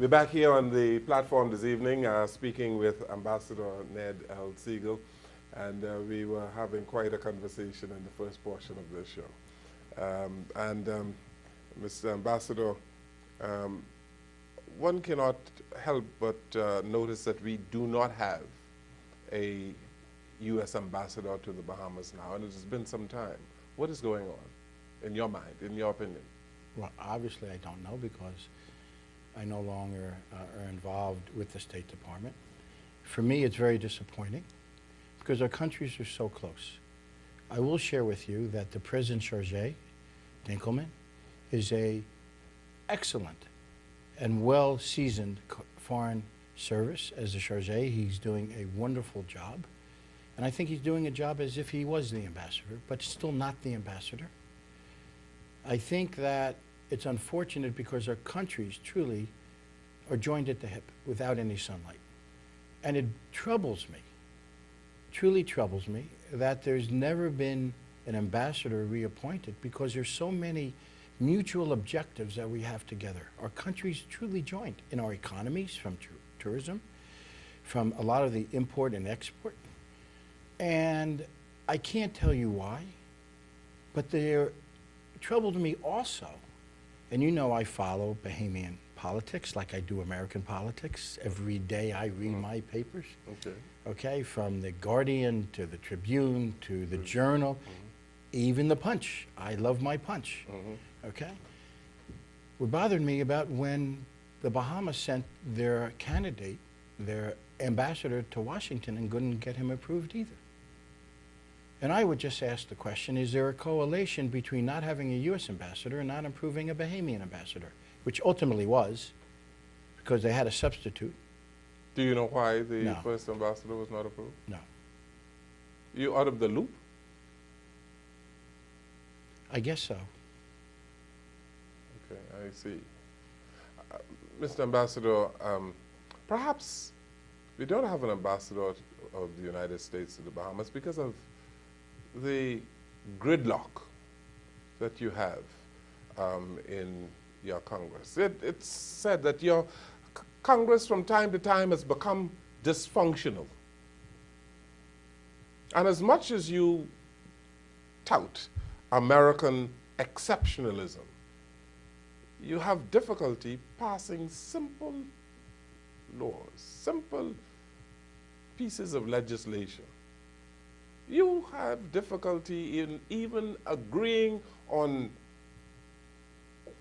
We're back here on the platform this evening, speaking with Ambassador Ned L. Seigel, and we were having quite a conversation in the first portion of this show. Mr. Ambassador, one cannot help but notice that we do not have a U.S. ambassador to the Bahamas now, and it has been some time. What is going on, in your mind, in your opinion? Well, obviously I don't know, because I no longer are involved with the State Department. For me, it's very disappointing, because our countries are so close. I will share with you that the President Chargé, Dinkelman, is a excellent and well-seasoned foreign service as a Chargé. He's doing a wonderful job. And I think he's doing a job as if he was the ambassador, but still not the ambassador. I think that it's unfortunate because our countries truly are joined at the hip without any sunlight. And it troubles me, truly troubles me, that there's never been an ambassador reappointed, because there's so many mutual objectives that we have together. Our countries truly joined in our economies, from tourism, from a lot of the import and export. And I can't tell you why, but they're troubled me also. And you know I follow Bahamian politics like I do American politics. Every day I read my papers. Okay. Okay, from the Guardian to the Tribune to the Journal, even the Punch. I love my Punch. Okay? What bothered me about when the Bahamas sent their candidate, their ambassador to Washington, and couldn't get him approved either. And I would just ask the question, is there a correlation between not having a U.S. ambassador and not approving a Bahamian ambassador, which ultimately was, because they had a substitute. Do you know why the first ambassador was not approved? No. You out of the loop? I guess so. Okay, I see. Mr. Ambassador, perhaps we don't have an ambassador of the United States to the Bahamas because of the gridlock that you have in your Congress. It's said that your Congress from time to time has become dysfunctional. And as much as you tout American exceptionalism, you have difficulty passing simple laws, simple pieces of legislation. You have difficulty in even agreeing on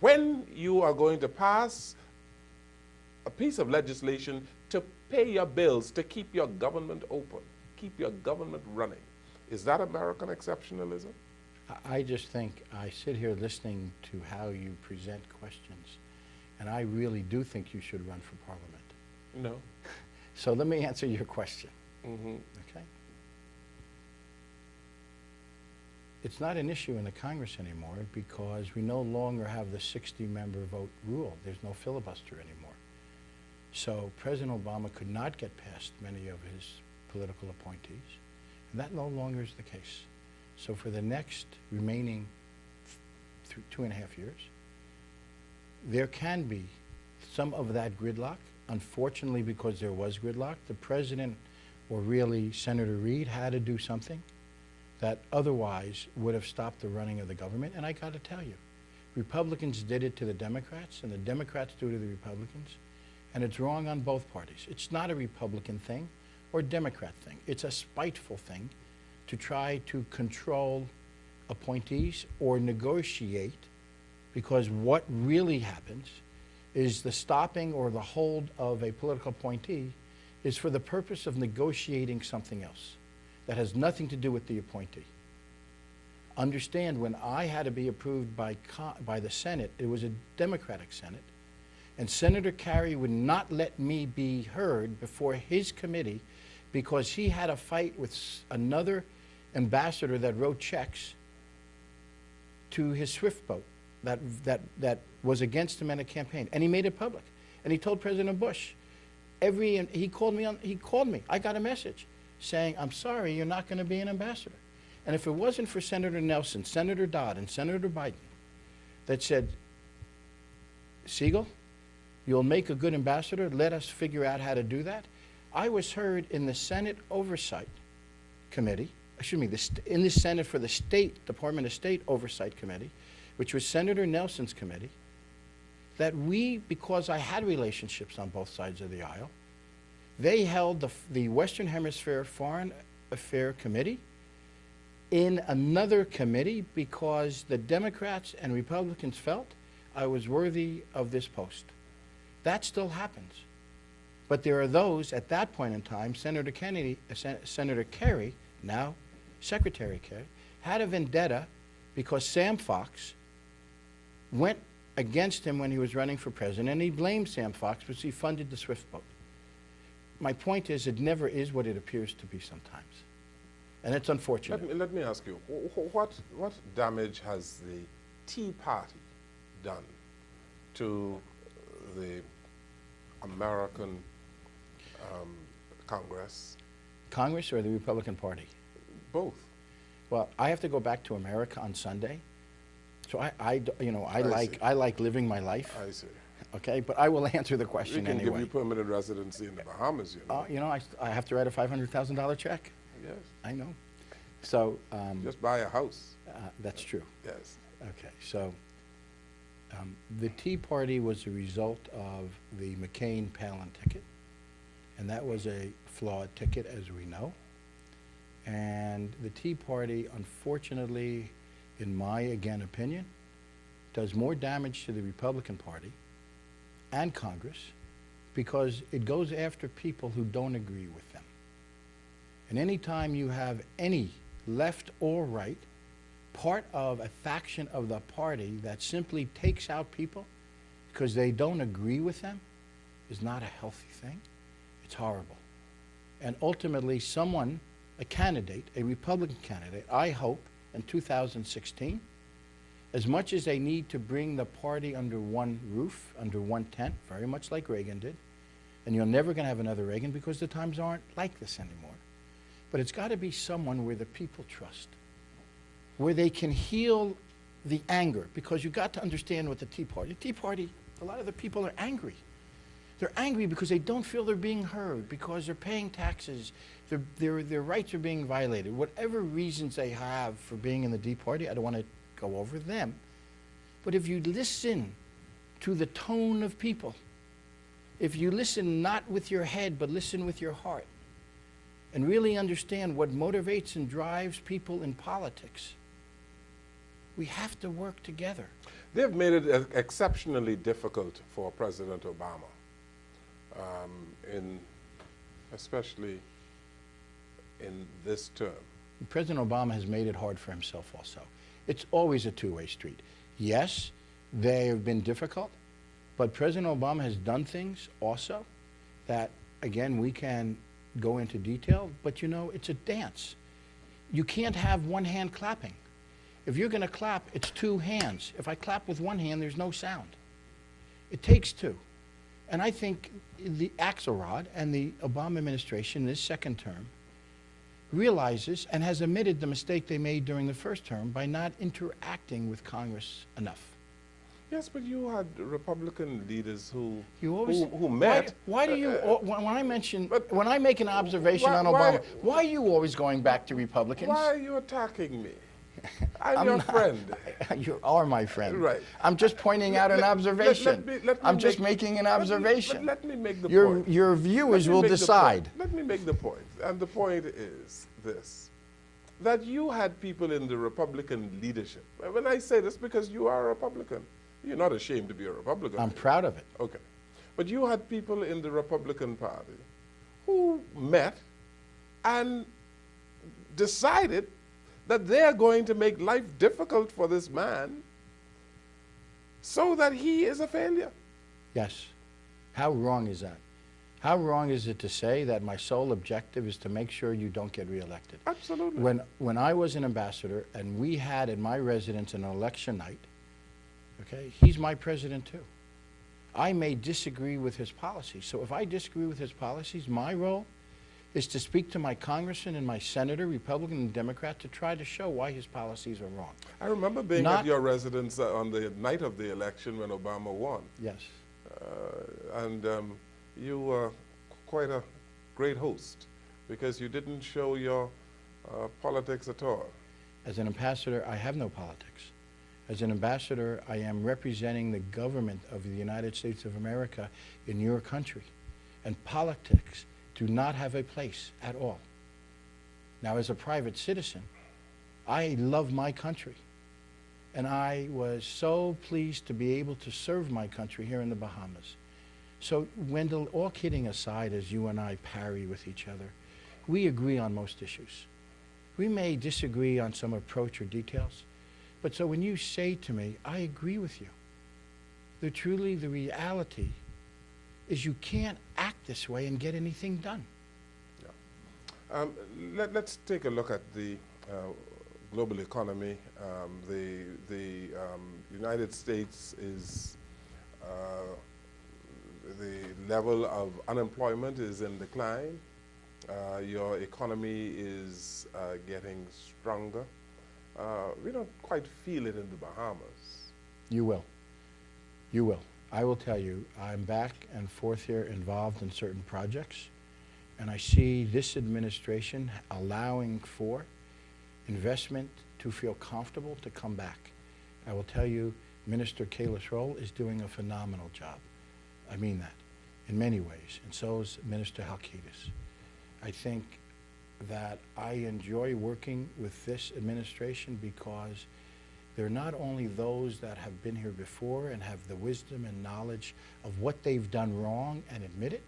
when you are going to pass a piece of legislation to pay your bills, to keep your government open, keep your government running. Is that American exceptionalism? I just think I sit here listening to how you present questions, and I really do think you should run for Parliament. No. So let me answer your question. Okay? It's not an issue in the Congress anymore because we no longer have the 60-member vote rule. There's no filibuster anymore. So President Obama could not get past many of his political appointees, and that no longer is the case. So for the next remaining 2.5 years, there can be some of that gridlock. Unfortunately, because there was gridlock, the president, or really Senator Reid, had to do something that otherwise would have stopped the running of the government. And I got to tell you, Republicans did it to the Democrats, and the Democrats do it to the Republicans, and it's wrong on both parties. It's not a Republican thing or Democrat thing. It's a spiteful thing to try to control appointees or negotiate, because what really happens is the stopping or the hold of a political appointee is for the purpose of negotiating something else that has nothing to do with the appointee. Understand, when I had to be approved by the Senate, it was a Democratic Senate, and Senator Kerry would not let me be heard before his committee because he had a fight with another ambassador that wrote checks to his Swift boat that was against him in a campaign, and he made it public. And he told President Bush, he called me. I got a message saying, I'm sorry, you're not going to be an ambassador. And if it wasn't for Senator Nelson, Senator Dodd, and Senator Biden that said, Seigel, You'll make a good ambassador. Let us figure out how to do that. I was heard in the Senate Oversight Committee, in the Senate for the Department of State Oversight Committee, which was Senator Nelson's committee, that because I had relationships on both sides of the aisle, they held the Western Hemisphere Foreign Affairs Committee in another committee because the Democrats and Republicans felt I was worthy of this post. That still happens. But there are those, at that point in time, Senator Kerry, now Secretary Kerry, had a vendetta because Sam Fox went against him when he was running for president, and he blamed Sam Fox because he funded the SWIFT boat. My point is, it never is what it appears to be sometimes. And it's unfortunate. Let me ask you, what damage has the Tea Party done to the American Congress? Congress or the Republican Party? Both. Well, I have to go back to America on Sunday. So I like living my life. I see. Okay, but I will answer the question anyway. We can give you permanent residency in the Bahamas, you know. I have to write a $500,000 check. Yes. I know. So. Just buy a house. That's true. Yes. Okay, so the Tea Party was a result of the McCain-Palin ticket, and that was a flawed ticket, as we know. And the Tea Party, unfortunately, in my, again, opinion, does more damage to the Republican Party and Congress because it goes after people who don't agree with them. And anytime you have any left or right part of a faction of the party that simply takes out people because they don't agree with them is not a healthy thing. It's horrible. And ultimately, a candidate, a Republican candidate, I hope, in 2016, as much as they need to bring the party under one roof, under one tent, very much like Reagan did, and you're never going to have another Reagan because the times aren't like this anymore. But it's got to be someone where the people trust, where they can heal the anger, because you got to understand what the Tea Party, a lot of the people are angry. They're angry because they don't feel they're being heard, because they're paying taxes, their rights are being violated. Whatever reasons they have for being in the Tea Party, I don't want to go over them. But if you listen to the tone of people, if you listen not with your head, but listen with your heart, and really understand what motivates and drives people in politics, we have to work together. They've made it exceptionally difficult for President Obama, especially in this term. President Obama has made it hard for himself also. It's always a two-way street. Yes, they have been difficult, but President Obama has done things also that, again, we can go into detail, but you know, it's a dance. You can't have one hand clapping. If you're going to clap, it's two hands. If I clap with one hand, there's no sound. It takes two. And I think the Axelrod and the Obama administration, this second term, realizes and has admitted the mistake they made during the first term by not interacting with Congress enough. Yes, but you had Republican leaders who met. Why do you, when I make an observation on Obama, why are you always going back to Republicans? Why are you attacking me? I'm your friend. You are my friend. Right. I'm just pointing out an observation. I'm just making an observation. Let me make the point. Your viewers will decide. Let me make the point. And the point is this, that you had people in the Republican leadership. When I say this, because you are a Republican. You're not ashamed to be a Republican. I'm proud of it. Okay. But you had people in the Republican Party who met and decided that they're going to make life difficult for this man so that he is a failure. Yes. How wrong is that? How wrong is it to say that my sole objective is to make sure you don't get reelected? Absolutely. When I was an ambassador and we had in my residence an election night, okay, he's my president too. I may disagree with his policies. So if I disagree with his policies, my role is to speak to my congressman and my senator, Republican and Democrat, to try to show why his policies are wrong. I remember being at your residence on the night of the election when Obama won. Yes. and you were quite a great host because you didn't show your politics at all. As an ambassador, I have no politics. As an ambassador, I am representing the government of the United States of America in your country. And politics do not have a place at all. Now, as a private citizen, I love my country. And I was so pleased to be able to serve my country here in the Bahamas. So, Wendell, all kidding aside, as you and I parry with each other, we agree on most issues. We may disagree on some approach or details, but so when you say to me, I agree with you, the reality is you can't act this way and get anything done. Yeah. Let's take a look at the global economy. The United States is, the level of unemployment is in decline. Your economy is getting stronger. We don't quite feel it in the Bahamas. You will. You will. I will tell you, I'm back and forth here involved in certain projects, and I see this administration allowing for investment to feel comfortable to come back. I will tell you, Minister Kayla Schroll is doing a phenomenal job. I mean that, in many ways, and so is Minister Halkitis. I think that I enjoy working with this administration because they're not only those that have been here before and have the wisdom and knowledge of what they've done wrong and admit it,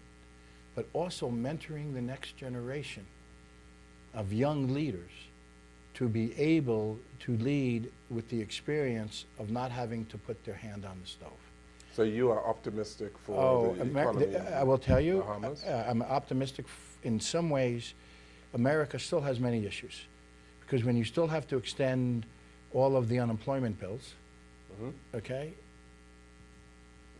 but also mentoring the next generation of young leaders to be able to lead with the experience of not having to put their hand on the stove. So you are optimistic for the economy? I will tell you, Bahamas? I'm optimistic in some ways. America still has many issues because when you still have to extend all of the unemployment bills, okay?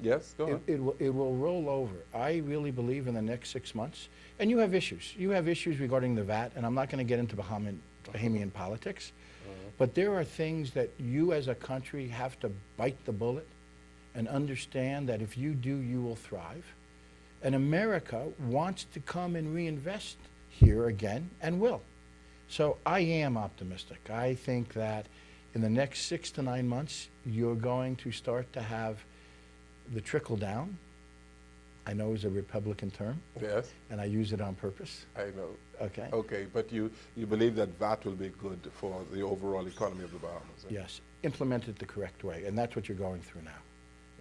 Yes, go on. It will roll over. I really believe in the next 6 months. And you have issues. You have issues regarding the VAT, and I'm not going to get into Bahamian politics, but there are things that you as a country have to bite the bullet and understand that if you do, you will thrive. And America wants to come and reinvest here again and will. So I am optimistic. I think that in the next 6 to 9 months, you're going to start to have the trickle down. I know it's a Republican term. Yes. And I use it on purpose. I know. Okay. Okay, but you believe that VAT will be good for the overall economy of the Bahamas? Eh? Yes, implement it the correct way, and that's what you're going through now.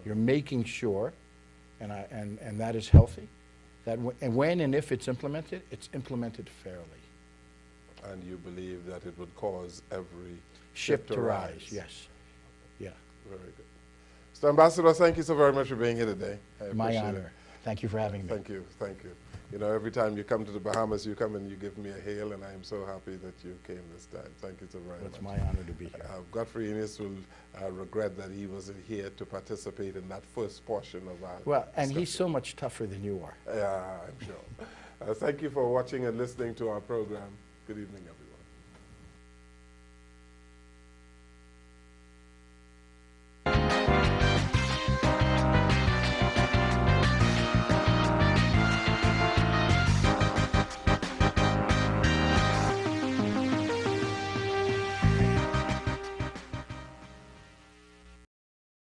You're making sure, and that is healthy, that when and if it's implemented fairly. And you believe that it would cause every Ship to rise, yes. Yeah. Very good. Mr. Ambassador, thank you so very much for being here today. My honor. It. Thank you for having me. Thank you, thank you. You know, every time you come to the Bahamas, you come and you give me a hail, and I am so happy that you came this time. Thank you so very much. It's my honor to be here. Godfrey Innes will regret that he wasn't here to participate in that first portion of our Well, and discussion. he's so much tougher than you are. Yeah, I'm sure. Thank you for watching and listening to our program. Good evening, everyone.